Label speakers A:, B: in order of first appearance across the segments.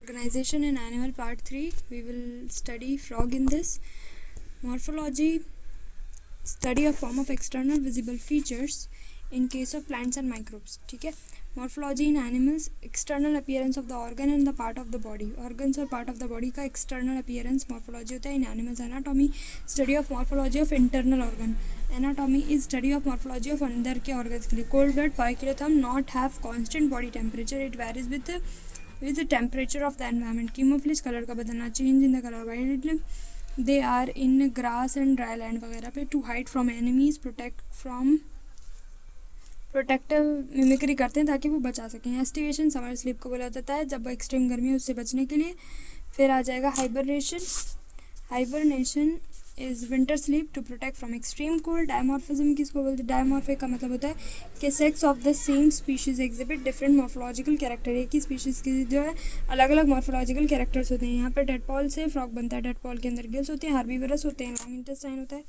A: Organization in animal part 3. We will study frog in this. Morphology, study of form of external visible features in case of plants and microbes. ठीक है. Morphology in animals, external appearance of the organ and the part of the body. Organs और part of the body का external appearance morphology होता है. In animals, anatomy, study of morphology of internal organ. Anatomy is study of morphology of अंदर के organs के लिए. Cold blood pyrethrum not have constant body temperature. It varies with the temperature of the environment. Camouflage colour का बदलना, change in the color while they are in grass and dry land वगैरह पे. To hide from enemies, protective mimicry करते हैं ताकि वो बचा सकें. एस्टिवेशन समर स्लीप को बोला जाता है जब एक्सट्रीम गर्मी है उससे बचने के लिए. फिर आ जाएगा hibernation is winter sleep to protect from extreme cold. Dimorphism किसको बोलते हैं? डायमॉर्फिक का मतलब होता है कि sex of the same species exhibit different morphological character. एक ही स्पीशीज़ की जो है अलग अलग मॉर्फोलॉजिकल कैरेक्टर्स होते हैं. यहाँ पर डेडपॉल से फ्रॉग बनता है. डेडपॉल के अंदर गिल्स होते हैं, हार्बीवरस होते हैं, लॉन्ग इंटेस्टाइन होता है.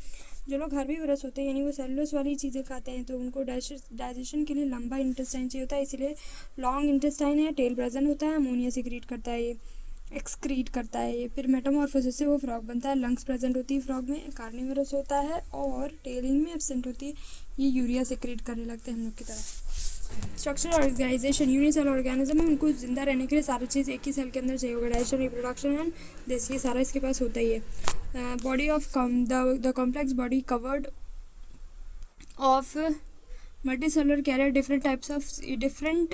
A: जो लोग हार्बीवरस होते हैं यानी वो सेलुलोस वाली चीज़ें खाते हैं तो उनको डाइजेशन के लिए लंबा इंटेस्टाइन चाहिए होता है, इसीलिए लॉन्ग इंटेस्टाइन है. टेल प्रेजेंट होता है, अमोनिया सीक्रेट करता है, ये एक्सक्रीट करता है ये. फिर मेटामॉर्फोसिस से वो फ्रॉग बनता है. लंग्स प्रेजेंट होती है फ्रॉग में, कार्निवरस होता है और टेलिंग में एब्सेंट होती है. ये यूरिया सीक्रेट करने लगते हैं हम लोग की तरह. स्ट्रक्चर ऑर्गेनाइजेशन, यूनिसेल ऑर्गेनिज्म है, उनको जिंदा रहने के लिए सारी चीज़ एक ही सेल के अंदर चाहिए होगा. डाइजेशन, रिप्रोडक्शन एंड दिस, ये सारा इसके पास होता ही है. Body of the complex body covered of multi cellular carrier different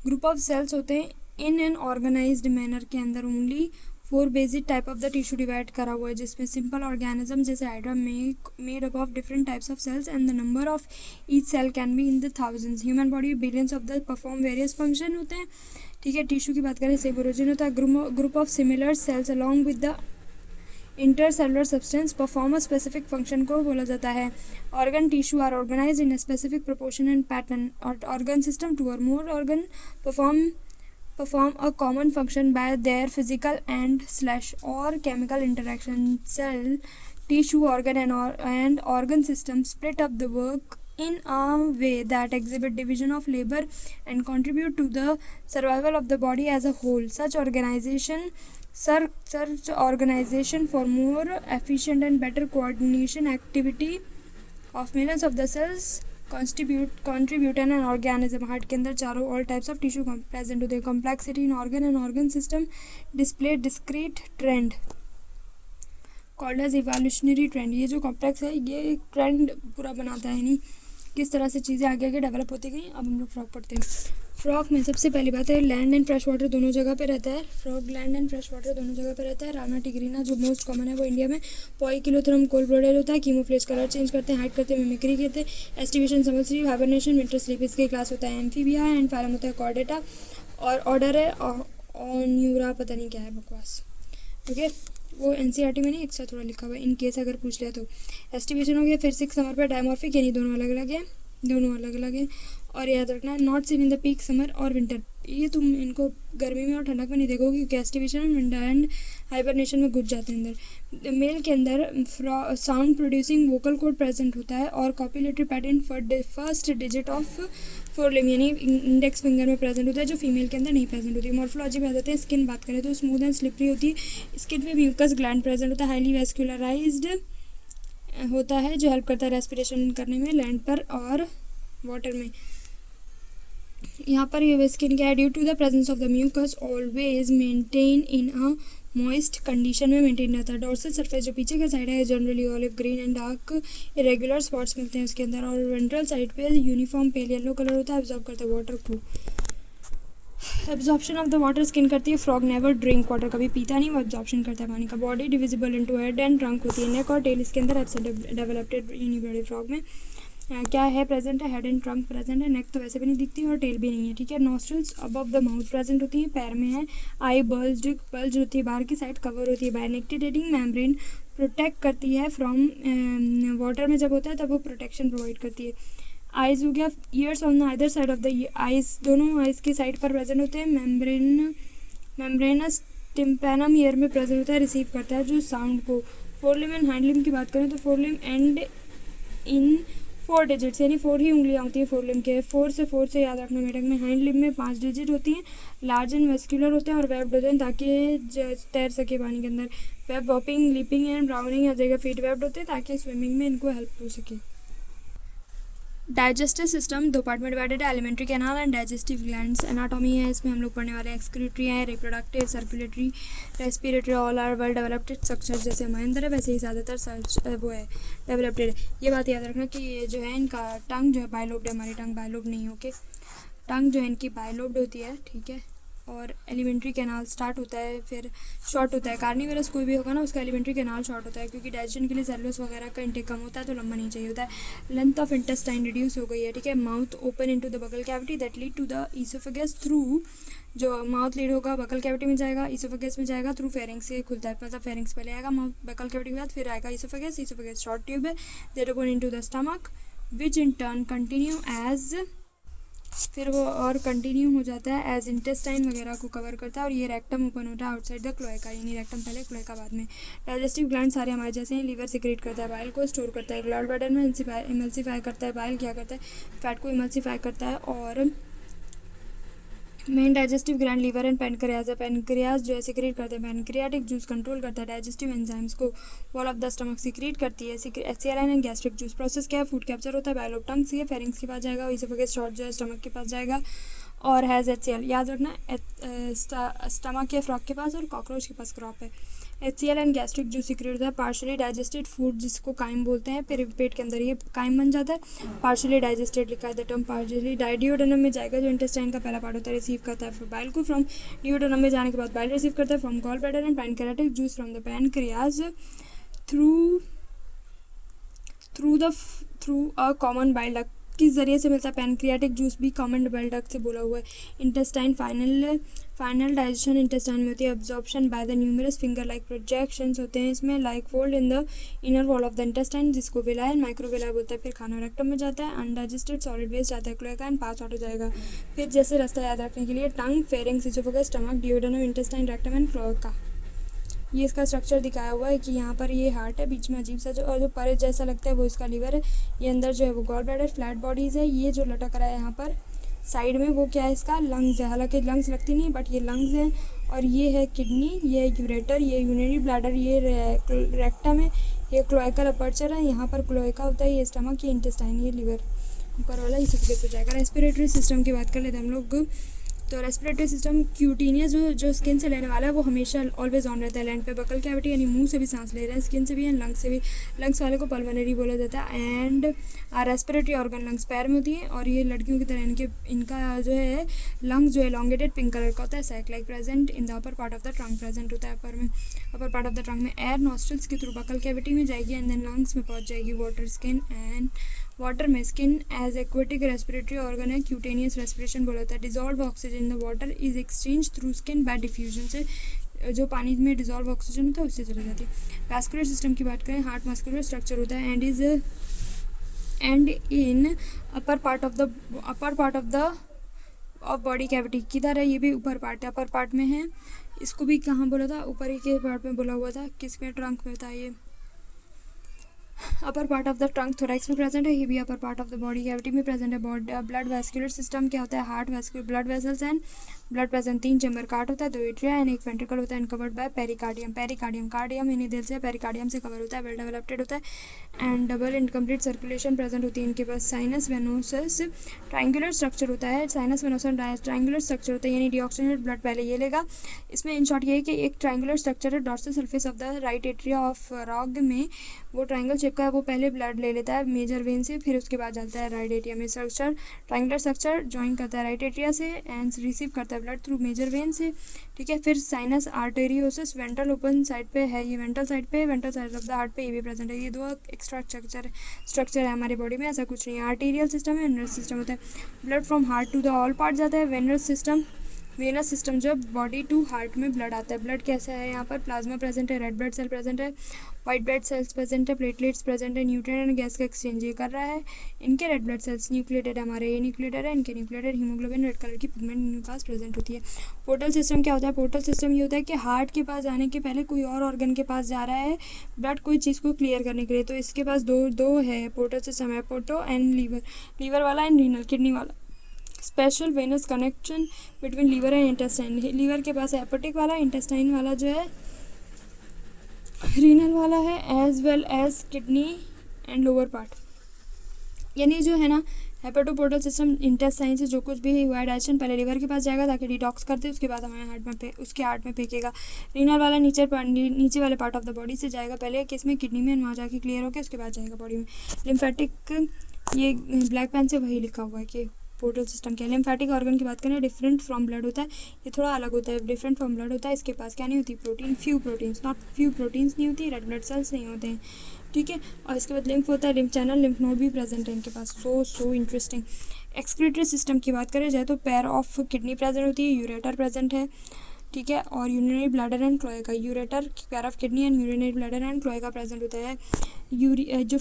A: group of cells होते हैं. इन एन ऑर्गेनाइज्ड मैनर के अंदर only 4 basic type of the tissue divide करा हुआ है जिसमें सिंपल ऑर्गेनिज्म जैसे hydra made up of different types of cells and the number of each cell can be in the thousands. Human body billions of the perform various function होते हैं. ठीक है. Tissue की बात करें सेम ओरिजिन होता है. Group of similar cells along with the intercellular substance perform a specific function को बोला जाता है. Organ tissue are organised in a specific proportion and pattern. Organ system, 2 or more organ perform a common function by their physical and/or chemical interaction. Cell, tissue, organ and organ system split up the work in a way that exhibit division of labor and contribute to the survival of the body as a whole. Such organization for more efficient and better coordination activity of millions of the cells contribute an organism. Heart के अंदर चारों all types of tissue present होते हैं. Complexity in organ and organ system display discrete trend called as evolutionary trend. ये जो complex है ये एक ट्रेंड पूरा बनाता है, नहीं किस तरह से चीज़ें आगे आगे डेवलप होती गई. अब हम लोग फ्रॉग पढ़ते हैं. फ्रॉग में सबसे पहली बात है लैंड एंड फ्रेश वाटर दोनों जगह पे रहता है. Frog land and fresh water दोनों जगह पे रहता है. राना टिग्रीना जो मोस्ट कॉमन है वो इंडिया में. पॉइकिलोथ्रम कोल्ड ब्लडेड होता है. कीमोफ्लेज कलर चेंज करते हैं, हाइड करते हैं, मिमिक्री करते हैं. Aestivation summer sleep, hibernation winter sleep. इसके क्लास होता है एम्फीबिया एंड फाइलम होता है कॉर्डेटा और ऑर्डर है ऑन्यूरा, पता नहीं क्या है, बकवास. ओके, वो एनसीईआरटी में नहीं एक्स्ट्रा थोड़ा लिखा हुआ है इन केस अगर पूछ लिया तो. एस्टिवेशन हो गया. फिर 6 समर पर डायमॉर्फिक यानी दोनों अलग अलग है. और याद रखना है not seen in the peak summer और विंटर. ये तुम इनको गर्मी में और ठंडक में नहीं देखोगे क्योंकि aestivation and winter and hibernation में घुस जाते हैं अंदर. मेल के अंदर sound producing vocal cord present होता है और कॉपीलेटरी पैटर्न फर्स्ट डिजिट ऑफ फोरलिम यानी इंडेक्स फिंगर में प्रेजेंट होता है जो फीमेल के अंदर नहीं प्रेजेंट होती है. मॉर्फोलॉजी में आ जाते हैं. स्किन बात करें तो स्मूथ एंड स्लिपरी होती है. स्किन में म्यूकस ग्लैंड प्रेजेंट होता है. हाईली वेस्कुलराइज्ड होता है जो हेल्प करता है रेस्पिरेशन करने में लैंड पर और वाटर में. यहाँ पर ये स्किन क्या है due to the presence of the mucus always maintain in a moist condition में मेंटेन रहता है. डोर्सल सरफेस जो पीछे का साइड है generally olive green and dark irregular spots मिलते हैं उसके अंदर. और वेंट्रल साइड पे यूनिफॉर्म पेल येलो कलर होता है. एब्जॉर्ब करता है वाटर को. Absorption of the water skin करती है. फ्रॉग नेवर ड्रिंक वाटर, कभी पीता नहीं, वो एब्जॉर्प्शन करता है पानी का. Body divisible into head and trunk होती है. नेक और टेल इसके अंदर डेवलप्ड यूनिबॉडी. फ्रॉग में क्या है प्रेजेंट है? हेड एंड ट्रंक प्रेजेंट है. नेक तो वैसे भी नहीं दिखती और टेल भी नहीं है. ठीक है. Nostrils above the mouth present होती है. पैर में है. आई बल्ज होती है, बाहर की साइड कवर होती है बाय नेक्टिडेटिंग मेम्ब्रेन. प्रोटेक्ट करती है फ्रॉम वाटर में जब होता है तब वो प्रोटेक्शन प्रोवाइड करती है. आइज़ हो गया. Years on either side of the eyes, दोनों आइज़ की साइड पर प्रेजेंट होते हैं. मेम्ब्रेनस टिम्पैनम ईयर में प्रेजेंट होता है, रिसीव करता है जो साउंड को. फोरलिम एंड हाइंड लिम की बात करें तो फोरलिम एंड इन 4 डिजिट्स, यानी 4 ही उंगलियाँ होती हैं 4 लिम्ब के। 4 से याद रखना मेढक में हैंड लिम्ब में 5 डिजिट होती हैं, लार्ज एंड मस्कुलर होते हैं और वेब्ड होते हैं ताकि तैर सके पानी के अंदर। वेब वॉपिंग, लीपिंग एंड ब्राउनिंग हर जगह फीट वेब्ड होते हैं ताकि स्विमिंग में इनको हेल्प हो सके। डाइजेस्टिव सिस्टम 2 पार्ट में डिवाइडेड है, elementary canal and digestive glands. Anatomy है, इसमें हम लोग पढ़ने वाले एक्सक्रीटरी है, reproductive, circulatory, respiratory, all are well developed structure. जैसे हमारे अंदर है वैसे ही ज़्यादातर वो है डेवलप्ड है। ये बात याद रखना कि ये जो है इनका टंग जो है बायलोब्ड है, हमारी टंग बायलोब्ड नहीं ओके। टंग जो है इनकी बायलोब्ड होती है, ठीक है। और एलिमेंट्री कैनाल स्टार्ट होता है फिर शॉर्ट होता है। कार्निवरस कोई भी होगा ना उसका एलिमेंट्री कैनाल शॉर्ट होता है क्योंकि डाइजेशन के लिए सेलुलोज वगैरह का इंटेक कम होता है तो लंबा नहीं चाहिए होता है। लेंथ ऑफ इंटेस्टाइन रिड्यूस हो गई है, ठीक है। Mouth open into the buccal cavity that lead to the oesophagus through, जो माउथ लीड होगा बकल कैविटी में जाएगा, ईसोफेगस में जाएगा, थ्रू फेरिंग्स से खुलता है। मतलब फेरिंग्स पहले आएगा माउथ बकल कैविटी के बाद फिर आएगा ईसोफेगस। ईसोफेगस शॉर्ट ट्यूब है that open into the stomach which in turn continue as, फिर वो और कंटिन्यू हो जाता है एज इंटेस्टाइन वगैरह को कवर करता है। और ये रेक्टम ओपन होता है आउटसाइड द क्लोएका, यानी रेक्टम पहले क्लोएका बाद में। डाइजेस्टिव ग्लैंड सारे हमारे जैसे हैं। लीवर सिक्रेट करता है बाइल को, स्टोर करता है गॉल ब्लैडर में, इमल्सीफाई करता है। बाइल क्या करता है, फैट को इमल्सीफाई करता है। और main digestive gland liver and pancreas है। पेनक्रियाज जो है सिक्रेट करते हैं पैनक्रियाटिक जूस, कंट्रोल करता है डाइजेस्टिव एंजाइम्स को। Wall of the stomach secrete करती है HCL and gastric juice. Process क्या है, फूड कैप्चर होता है बाइलोब टंग से, फेरिंग्स के पास जाएगा, ईसोफेगस शॉर्ट जो है स्टमक के पास जाएगा और हैज़ एचसीएल। याद रखना स्टमक के फ्रॉक के पास और कॉकरोच के पास क्रॉप है। HCL and gastric juice secrete होता है पार्शियली डाइजेस्टेड फूड जिसको काइम बोलते हैं, फिर पेट के अंदर ये काइम बन जाता है। पार्शियली डाइजेस्टेड लिखा है द टर्म पार्शियली। डाइडियोडेनम में जाएगा जो इंटेस्टाइन का पहला पार्ट होता है, रिसीव करता है फिर बाइल को। फ्रॉम डियोडेनम में जाने के बाद बाइल रिसीव करता है from gall bladder and pancreatic juice from the pancreas through a common bile duct. किस जरिए से मिलता है, पैनक्रियाटिक जूस भी कॉमन बाइल डक्ट से बोला हुआ है। इंटेस्टाइन फाइनल डाइजेशन इंटेस्टाइन में होती है। Absorption by the numerous finger like projections होते हैं इसमें, like fold in the inner wall of the intestine जिसको विलाय माइक्रोविलाय बोलता है। फिर खाना रेक्टम में जाता है, अनडाइजेस्टेड सॉलिड वेस्ट जाता है क्लोएका एंड पास आउट हो जाएगा। फिर जैसे रास्ता याद रखने के लिए tongue, pharynx, oesophagus, stomach, duodenum, intestine, rectum and cloaca. ये इसका स्ट्रक्चर दिखाया हुआ है कि यहाँ पर ये हार्ट है, बीच में अजीब सा जो और जो परेज जैसा लगता है वो इसका लीवर है। ये अंदर जो है वो गॉल ब्लैडर, फ्लैट बॉडीज़ है। ये जो लटक रहा है यहाँ पर साइड में वो क्या है, इसका लंग्स है। हालांकि लंग्स लगती नहीं बट ये लंग्स है। और ये है किडनी, ये यूरेटर, ये यूरिनरी ब्लैडर, ये रेक्टम है, ये क्लोएकल अपर्चर है। यहाँ पर क्लोएका होता है, ये स्टमक, ये इंटेस्टाइन, ये लीवर ऊपर वाला ईसोफेगस हो जाएगा। रेस्पिरेटरी सिस्टम की बात कर लेते हैं हम लोग। तो रेस्पिरेटरी सिस्टम क्यूटेनियस जो स्किन से लेने वाला है वो हमेशा ऑलवेज ऑन रहता है। लैंड पे बकल कैविटी यानी मुंह से भी सांस ले रहे हैं, स्किन से भी एंड लंग्स से भी। लंग्स वाले को पल्मोनरी बोला जाता है। एंड रेस्पिरेटरी ऑर्गन लंग्स पैर में होती है और ये लड़कियों की तरह इनका जो है लंग्स जो है elongated पिंक कलर का होता है। Sac like present in the upper part of the trunk, present होता है upper part of the trunk में। एयर नॉस्ट्रल्स के थ्रू बकल कैविटी में जाएगी एंड देन लंग्स में पहुँच जाएगी। वाटर में skin as aquatic respiratory organ है, क्यूटेनियस रेस्पिरेशन बोला जाता है। Dissolve oxygen in the water is exchange through skin by diffusion से, जो पानी में डिजॉल्व ऑक्सीजन होता है उससे चली जाती है। वैस्कुलर सिस्टम की बात करें, हार्ट मस्कुलर स्ट्रक्चर होता है and in upper part of the body cavity. किधर है, ये भी ऊपर पार्ट है, अपर पार्ट में है। इसको भी कहाँ बोला था, ऊपर ही के पार्ट में बोला हुआ था, किसमें, ट्रंक में था। ये अपर part of the trunk thorax में प्रेजेंट है, ये भी अपर part of the body cavity में प्रेजेंट है। ब्लड वैस्कुलर सिस्टम क्या होता है, heart vascular blood vessels and blood present, 3 chamber काट होता है, 2 एट्रिया एंड 1 वेंट्रिकल होता है and covered by pericardium. Cardium यानी दिल से, पेरिकार्डियम से कवर होता है, वेल डेवलप्ड होता है and double incomplete circulation present होती है इनके पास। साइनस वेनोसस ट्रायंगुलर स्ट्रक्चर होता है, साइनस वेनोसस ट्रायंगुलर स्ट्रक्चर होता है यानी डीऑक्सीजनेटेड ब्लड पहले ये लेगा। इसमें इन शॉर्ट ये है कि एक ट्रायंगुलर स्ट्रक्चर है dorsal surface of the right atria of frog में, वो ट्रायंगल शेप का है, वो पहले ब्लड ले लेता है मेजर वेन से, फिर उसके बाद जाता है राइट एट्रिया में। स्ट्रक्चर ट्रायंगुलर स्ट्रक्चर ज्वाइन करता है राइट एट्रिया से एंड रिसीव करता है ब्लड थ्रू मेजर वेन से, ठीक है। फिर sinus arteriosus ventral open side पे है, ये ventral side of the heart पे ये भी प्रेजेंट है। ये 2 एक्स्ट्रा स्ट्रक्चर है हमारे बॉडी में, ऐसा कुछ नहीं है। आर्टेरियल सिस्टम है, वेनरस सिस्टम होता है। Blood from heart to the all part जाता है। वेनरस सिस्टम वेनस सिस्टम जो बॉडी टू हार्ट में ब्लड आता है। ब्लड कैसा है, यहाँ पर प्लाज्मा प्रेजेंट है, रेड ब्लड सेल प्रेजेंट है, वाइट ब्लड सेल्स प्रेजेंट है, प्लेटलेट्स प्रेजेंट है, न्यूट्रिएंट एंड गैस का एक्सचेंज ये कर रहा है। इनके रेड ब्लड सेल्स न्यूक्लिएटेड है, हमारे ये न्यूक्लिएटेड है, इनके न्यूक्लिएटेड हीमोग्लोबिन रेड कलर की पिगमेंट इनके पास प्रेजेंट होती है। पोर्टल सिस्टम क्या होता है, पोर्टल सिस्टम ये होता है कि हार्ट के पास जाने के पहले कोई और ऑर्गन के पास जा रहा है ब्लड कोई चीज़ को क्लियर करने के लिए, तो इसके पास दो है पोर्टल सिस्टम है, पोर्टो एंड लीवर वाला एंड रीनल किडनी वाला। Special venous connection between liver and intestine, liver के पास हेपेटिक वाला, इंटेस्टाइन वाला जो है रीनल वाला है, as well as kidney and lower part. यानी जो है ना हेपेटोपोर्टल सिस्टम इंटेस्टाइन से जो कुछ भी हुआ डाइजेशन पहले लीवर के पास जाएगा ताकि डिटॉक्स करते, उसके बाद हमारे हार्ट में फेंकेगा। रीनल वाला नीचे वाले पार्ट ऑफ द बॉडी से जाएगा पहले किसमें, किडनी में, वहाँ जाके क्लियर होकर उसके बाद जाएगा बॉडी में। लिम्फेटिक, ये ब्लैक पेन से वही लिखा हुआ है कि पोर्टल सिस्टम क्या है। लिम्फेटिक ऑर्गन की बात करें, डिफरेंट फ्रॉम ब्लड होता है, ये थोड़ा अलग होता है, डिफरेंट फ्रॉम ब्लड होता है। इसके पास क्या नहीं होती, प्रोटीन, फ्यू प्रोटीन्स नहीं होती, रेड ब्लड सेल्स नहीं होते हैं, ठीक है। और इसके बाद लिम्फ होता है, लिम्फ चैनल, लिम्फ नोड भी प्रेजेंट है इनके पास। So interesting. एक्सक्रीटरी सिस्टम की बात करें जाए तो पैर ऑफ किडनी प्रेजेंट होती है, यूरेटर प्रेजेंट है, ठीक है। और urinary bladder and cloaca, ureter pair of kidney and urinary bladder and cloaca present होता है। जो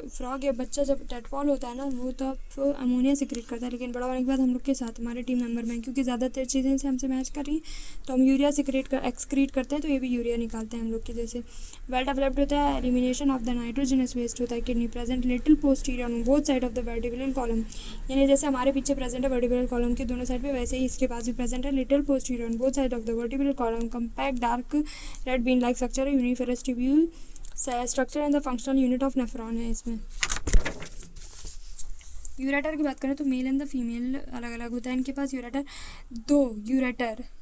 A: फ्रॉग है बच्चा जब टेडपॉल होता है ना वो तब अमोनिया सिक्रेट करता है, लेकिन बड़ा होने के बाद हम लोग के साथ हमारे टीम मेंबर में क्योंकि ज़्यादातर चीज़ें से हमसे मैच कर रही हैं तो हम यूरिया एक्सक्रीट करते हैं, तो ये भी यूरिया निकालते हैं हम लोग के जैसे। वेल डेवलप्ड होता है, elimination of the nitrogenous waste होता है, kidney present little posterior on both side of the vertebral column, यानी जैसे हमारे पीछे प्रेजेंट है वर्टिब्रल कॉलम के दोनों साइड पे, वैसे ही इसके पास भी प्रेजेंट है little posterior on both side of the vertebral column, compact dark red bean like structure, uniferous tubule structure and the functional unit of nephron है इसमें। यूरेटर की बात करें तो मेल एंड द फीमेल अलग अलग होता है इनके पास।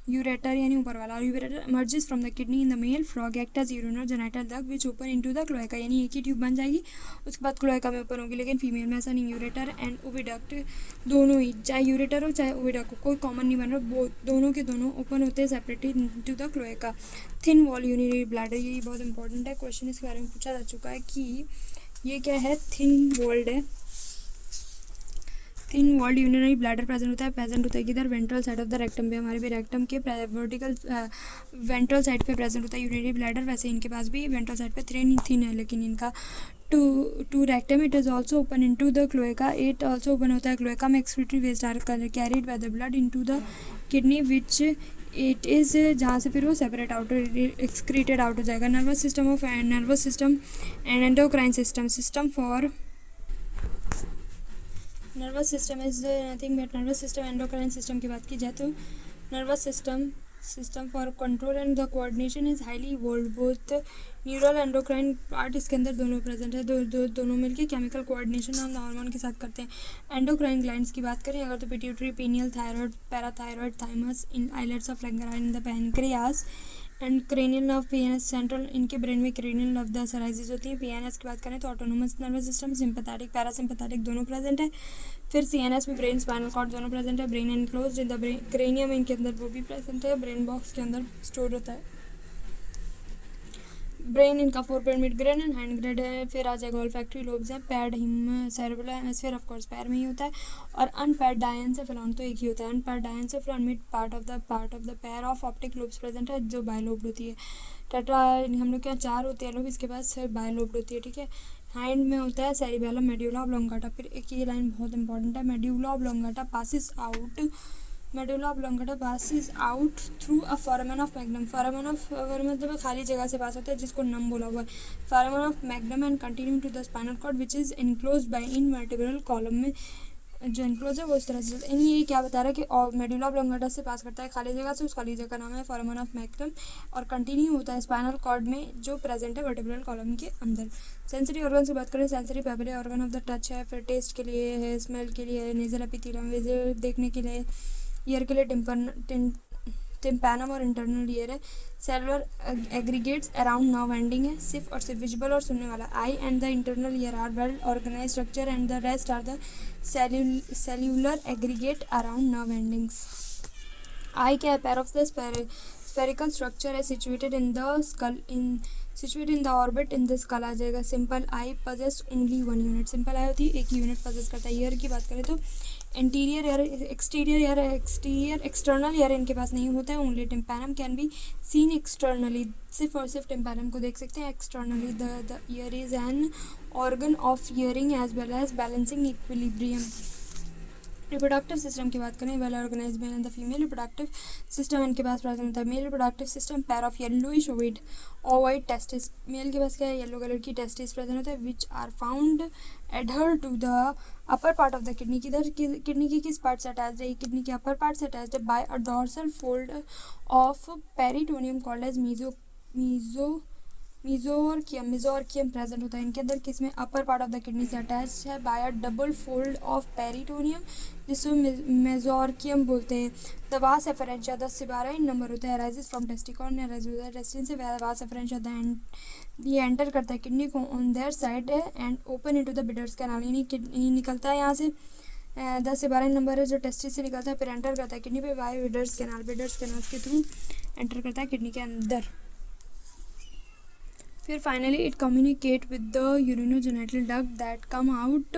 A: यूरेटर यानी ऊपर वाला, और ureter emerges from the kidney in the male frog act as urinary genital duct which open into the cloaca, यानी एक ही ट्यूब बन जाएगी उसके बाद क्लोएका में ओपन होगी, लेकिन फीमेल में ऐसा नहीं। यूरेटर एंड ओविडक्ट दोनों ही, चाहे यूरेटर हो चाहे ओविडक्ट हो, कोई कॉमन नहीं बन रहा, दोनों के दोनों ओपन होते हैं separately into the cloaca. Thin wall urinary bladder, ये बहुत इंपॉर्टेंट है, क्वेश्चन इसके बारे में पूछा जा चुका है कि ये क्या है, थिन वॉल्ड है। Thin walled urinary bladder present होता है किधर, ventral side of the rectum पे, हमारे भी रेक्टम के वर्टिकल वेंट्रल साइड पे प्रेजेंट होता है यूरिनरी ब्लैडर, वैसे इनके पास भी वेंट्रल साइड पे थिन है, लेकिन इनका to rectum it is also open into the cloaca, it also open होता है क्लोएका में। Excretory waste are carried by the blood into the kidney which it is, जहाँ से फिर वो सेपरेट आउट एक्सक्रीटेड आउट हो जाएगा। Nervous system and endocrine system for nervous system is nothing but nervous system endocrine system की बात की जाए तो nervous system for control and the coordination is highly evolve, both neural endocrine part इसके अंदर दोनों प्रेजेंट है, दोनों मिलके केमिकल कोऑर्डिनेशन हम हार्मोन के साथ करते हैं। एंडोक्राइन ग्लैंड्स की बात करें अगर तो pituitary, pineal, thyroid, parathyroid, thymus, in islets of Langerhans in the pancreas and cranial nerve, PNS central, इनके ब्रेन में क्रेनियल नर्व द सराइजेस होती हैं। पीएनएस की बात करें तो autonomous nervous system, sympathetic, parasympathetic दोनों प्रेजेंट है। फिर सीएनएस में ब्रेन, स्पाइनल कॉर्ड दोनों प्रेजेंट है। Brain enclosed in the brain, cranium इनके अंदर वो भी प्रेजेंट है, ब्रेन बॉक्स के अंदर स्टोर होता है। ब्रेन इनका 4 mid grade and hand grade है। फिर आ जाएगा ऑल्फैक्टरी लोब्स है, pad, him, cerebral hemisphere of course पैर में ही होता है, और अनपैड डायंसेफेलॉन तो एक ही होता है। Unpaired diencephalon mid part of the pair of optic lobes present है जो बायलोब्ड होती है। टेट्रा हम लोग के यहाँ 4 होते हैं लोग, इसके पास बायलोब्ड होती है, ठीक है। हैंड में होता है सेरिबेलम, मेड्यूला ऑब्लोंगाटा। फिर एक ये लाइन बहुत इंपॉर्टेंट है, medulla oblongata passes out through a foramen of magnum. Foramen मतलब खाली जगह से पास होता है जिसको नम बोला हुआ है। Foramen of magnum and continue to the spinal cord which is enclose by in vertebral column में जो इनक्लोज है वो इस तरह से। ये क्या बता रहा है कि मेडुला ऑब्लोंगाटा से पास करता है खाली जगह से, उस खाली जगह का नाम है फोरामेन ऑफ मैग्नम, और कंटिन्यू होता है स्पाइनल कॉर्ड में जो प्रेजेंट है वर्टिब्रल कॉलम के अंदर। सेंसरी ऑर्गन से बात करें, sensory papillae organ of the touch है, फिर टेस्ट के लिए है, स्मेल के लिए है, नेजल एपिथेलियम, विजुअल देखने के लिए, ईयर के लिए टिम्पैनम और इंटरनल ईयर है। Cellular aggregates around nerve ending है, सिर्फ और सिर्फ विजिबल और सुनने वाला। Eye and the internal ear are well organize structure and the rest are the cellular aggregate around nerve endings. Eye क्या है, pair of the spherical structure है situated in the skull in situated in the orbit in the skull आ जाएगा। Simple eye possess only 1 unit, simple आई होती है एक ही unit possess करता है। ईयर की बात करें तो interior ear, exterior ear, external ear इनके पास नहीं होता है। Only tympanum can be seen externally, सिर्फ और सिर्फ टिम्पैनम को देख सकते हैं externally. The ear is an organ of hearing as well as balancing equilibrium. Reproductive system की बात करें, well organize male and the female reproductive system इनके पास प्रेजेंट होता है। Male reproductive system pair of yellowish ovoid testis, male के पास क्या है येलो कलर की टेस्टिस प्रेजेंट होता है which are found adhere to the upper part of the kidney. किधर किडनी की किस पार्ट से अटैच है? किडनी के अपर पार्ट से अटैच है by a dorsal fold of peritoneum called as mesorchium present होता है इनके अंदर। किसमें? Upper part of the kidney से अटैच है by a double fold of peritoneum जिसमें मेसोर्कियम बोलते हैं। द वास एफरेंशिया 10 से 12 नंबर होता है। राइजेस फ्रॉम टेस्टिकॉन, टेस्टिन से वास एफरेंशिया ये एंटर करता है किडनी को on their side and open into the bidders canal, यानी निकलता है यहाँ से 10 से 12 नंबर है जो टेस्टिस से निकलता है, फिर एंटर करता है किडनी पे बाय बिडर्स कैनाल के थ्रू एंटर करता है किडनी के अंदर। फिर finally it communicate with the urinogenital duct that come out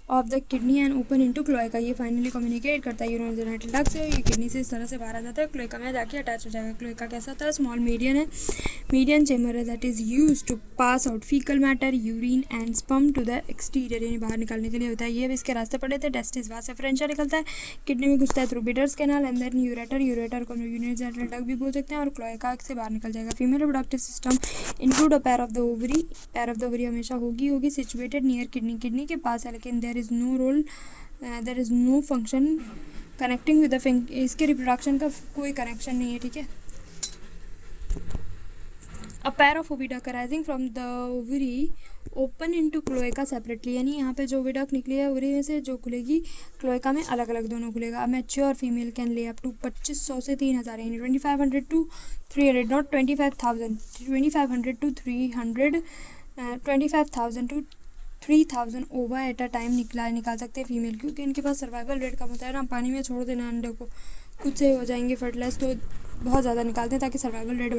A: of the kidney and open into cloaca. ये फाइनली कम्युनिकेट करता है यूरिनोजेनिटल डक्ट से, ये किडनी से इस तरह से बाहर आ जाता है, क्लोएका में जाके अटैच हो जाएगा। क्लोएका कैसा होता है? स्मॉल मीडियन है, मीडियन चेम्बर है that is use to pass out faecal matter, urine and sperm to the exterior, यानी बाहर निकालने के लिए होता है। ये अब इसके रास्ते पड़े थे, टेस्टिस वास एफरेंशिया निकलता है, किडनी में घुसता है through Bidder's canal and then ureter को यूरिनोजेनिटल डक्ट भी बोल सकते हैं, और क्लोएका से बाहर निकल जाएगा। Female reproductive system include a pair of the ovary हमेशा होगी सिचुएटेड नियर किडनी के पास है, लेकिन there is no function connecting with the इसके रिप्रोडक्शन का कोई कनेक्शन नहीं है, ठीक है। A pair of oviduct arising from the ovary open into cloaca separately, यानी यहाँ पे जो ओविडक्ट निकली है ओवरी में से जो खुलेगी क्लोएका में अलग अलग दोनों खुलेगा। मैच्योर फीमेल कैन ले अप टू 2500 से 3000, यानी 2500 to 300, not 25,000, 2500 to 300, 25,000 to 3000 over at a time निकाल सकते हैं फीमेल, क्योंकि इनके पास सर्वाइवल रेट कम होता है ना। पानी में छोड़ देना अंडे को, खुद से हो जाएंगे फर्टिलाइज, तो बहुत ज़्यादा निकालते हैं ताकि सर्वाइवल रेट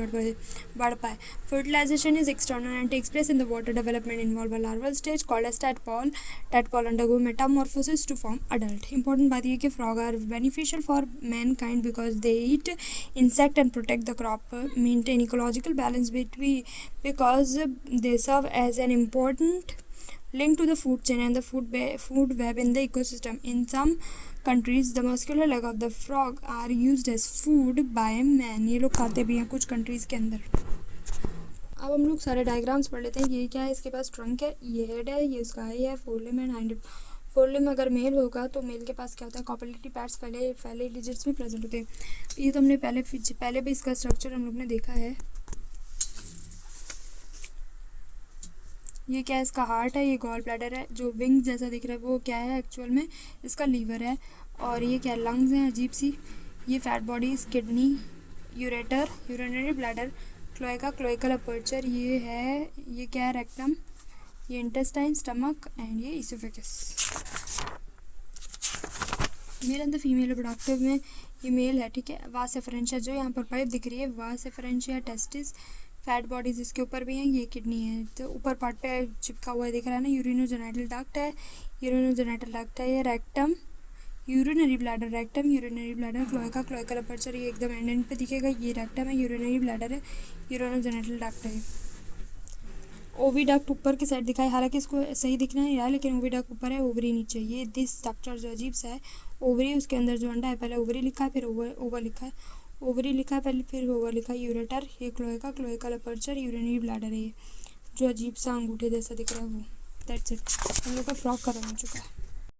A: बढ़ पाए। Fertilisation is external and takes place in the water. Development involve a larval stage called as tadpole undergo metamorphosis to form adult. Important बात यह कि frog are beneficial for mankind because they eat insect and protect the crop, maintain ecological balance because they serve as an important link to the food chain and the food web in the ecosystem. In some countries the muscular leg of the frog are used as food by man, ये लोग खाते भी हैं कुछ countries के अंदर। अब हम लोग सारे डायग्राम्स पढ़ लेते हैं। ये क्या है? इसके पास ट्रंक है, ये हेड है, ये उसका आई है, फोरलिम एंड हाइंड। फोरलिम अगर मेल होगा तो मेल के पास क्या होता है? कॉपलेटरी पैड्स पहले डिजिट्स में प्रेजेंट होते हैं। ये तो हमने पहले भी इसका स्ट्रक्चर हम लोग ने देखा है। ये क्या है? इसका हार्ट है, ये गॉल ब्लैडर है, जो विंग जैसा दिख रहा है वो क्या है एक्चुअल में? इसका लीवर है। और ये क्या? लंग्स हैं अजीब सी। ये fat bodies, kidney, ureter, urinary bladder, cloacal aperture, ये है, ये क्या है? रेक्टम, ये इंटेस्टाइन, स्टमक एंड ये oesophagus. Mail and the female reproductive में ये मेल है, ठीक है। वास एफरेंशिया जो यहाँ पर पाइप दिख रही है, वास एफरेंशिया, टेस्टिस, फैट बॉडीज इसके ऊपर भी हैं, ये किडनी है, तो ऊपर पार्ट पे चिपका हुआ दिख रहा है ना, यूरिनोजेनिटल डक्ट है, ये rectum, urinary bladder, cloacal aperture, ये एकदम एंड पे दिखेगा, ये रेक्टम है, यूरिनरी ब्लैडर है, यूरिनोजेनिटल डक्ट है। ओविडक्ट ऊपर की साइड दिखा है, हालांकि इसको सही दिखना है यार, लेकिन ओविडक्ट ऊपर है, ओवरी नीचे। ये दिस स्ट्रक्चर जो अजीब सा है, ओवरी उसके अंदर जो अंडा है, पहले ओवरी लिखा है, फिर ओवर लिखा है, ओवरी लिखा है पहले, फिर ओवर लिखा है, यूरेटर, ये क्लोएकल अपर्चर, यूरिनरी ब्लैडर है, ये जो अजीब सा अंगूठे जैसा दिख रहा है वो। दैट्स इट, हम लोग का फ्रॉग खत्म हो चुका है।